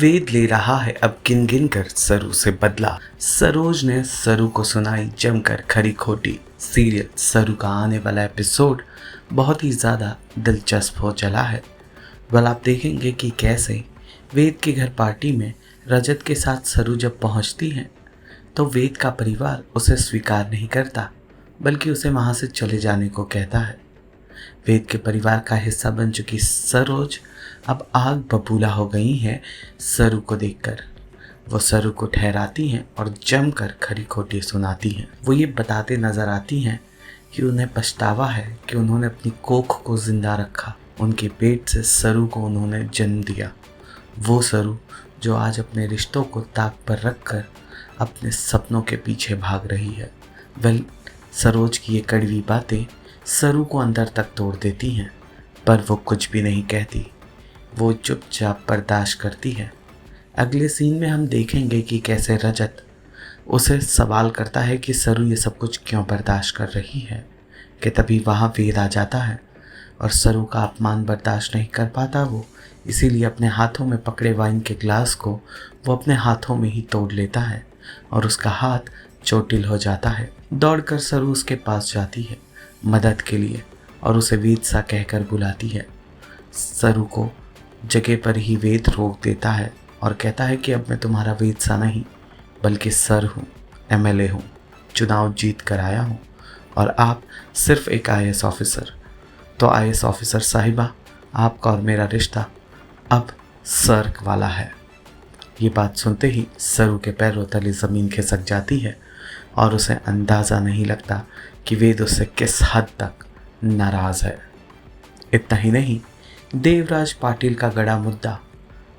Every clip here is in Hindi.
वेद ले रहा है अब गिन गिन कर सरू से बदला। सरोज ने सरू को सुनाई जमकर खरी खोटी। सीरियल सरू का आने वाला एपिसोड बहुत ही ज़्यादा दिलचस्प हो चला है। बल आप देखेंगे कि कैसे वेद के घर पार्टी में रजत के साथ सरू जब पहुंचती है तो वेद का परिवार उसे स्वीकार नहीं करता, बल्कि उसे वहां से चले जाने को कहता है। वेद के परिवार का हिस्सा बन चुकी सरोज अब आग बबूला हो गई है सरू को देखकर। वो सरू को ठहराती हैं और जमकर खरी खोटी सुनाती हैं। वो ये बताते नजर आती हैं कि उन्हें पछतावा है कि उन्होंने अपनी कोख को जिंदा रखा। उनके पेट से सरू को उन्होंने जन्म दिया। वो सरू जो आज अपने रिश्तों को ताक पर रखकर अपने सपनों के पीछे भाग रही है। सरोज की ये कड़वी बातें सरू को अंदर तक तोड़ देती हैं, पर वो कुछ भी नहीं कहती। वो चुपचाप बर्दाश्त करती है। अगले सीन में हम देखेंगे कि कैसे रजत उसे सवाल करता है कि सरू ये सब कुछ क्यों बर्दाश्त कर रही है, कि तभी वहाँ वेद आ जाता है और सरू का अपमान बर्दाश्त नहीं कर पाता वो, इसीलिए अपने हाथों में पकड़े वाइन के ग्लास को वो अपने हाथों में ही तोड़ लेता है और उसका हाथ चोटिल हो जाता है। दौड़कर सरू उसके पास जाती है मदद के लिए और उसे वेद सा कहकर बुलाती है। सरू को जगह पर ही वेद रोक देता है और कहता है कि अब मैं तुम्हारा वेद सा नहीं बल्कि सर हूँ, एमएलए हूँ, चुनाव जीत कर आया हूँ और आप सिर्फ एक आईएएस ऑफिसर। तो आईएएस ऑफिसर साहिबा, आपका और मेरा रिश्ता अब सर वाला है। ये बात सुनते ही सरू के पैरों तले ज़मीन खिसक जाती है और उसे अंदाज़ा नहीं लगता कि वेद उससे किस हद तक नाराज़ है। इतना ही नहीं, देवराज पाटिल का गड़ा मुद्दा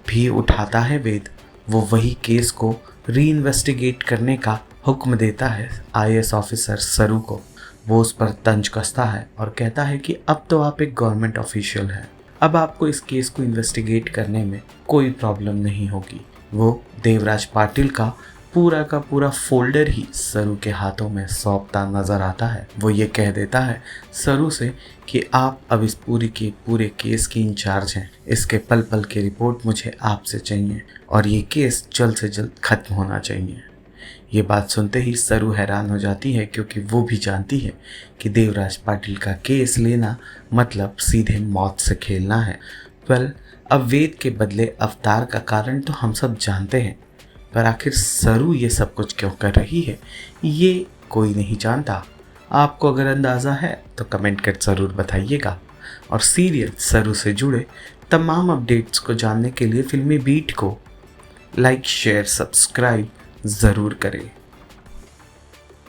भी उठाता है वेद। वो वही केस को रीइन्वेस्टिगेट करने का हुक्म देता है आईएएस ऑफिसर सरू को। वो उस पर तंज कसता है और कहता है कि अब तो आप एक गवर्नमेंट ऑफिशियल हैं, अब आपको इस केस को इन्वेस्टिगेट करने में कोई प्रॉब्लम नहीं होगी। वो देवराज पाटिल का पूरा फोल्डर ही सरू के हाथों में सौंपता नजर आता है। वो ये कह देता है सरू से कि आप अब इस पूरे केस की इंचार्ज हैं। इसके पल पल की रिपोर्ट मुझे आपसे चाहिए और ये केस जल्द से जल्द खत्म होना चाहिए। ये बात सुनते ही सरू हैरान हो जाती है, क्योंकि वो भी जानती है कि देवराज पाटिल का केस लेना मतलब सीधे मौत से खेलना है। अब वेद के बदले अवतार का कारण तो हम सब जानते हैं, पर आखिर सरू ये सब कुछ क्यों कर रही है ये कोई नहीं जानता। आपको अगर अंदाज़ा है तो कमेंट कर ज़रूर बताइएगा और सीरियल सरू से जुड़े तमाम अपडेट्स को जानने के लिए फिल्मी बीट को लाइक शेयर सब्सक्राइब ज़रूर करें।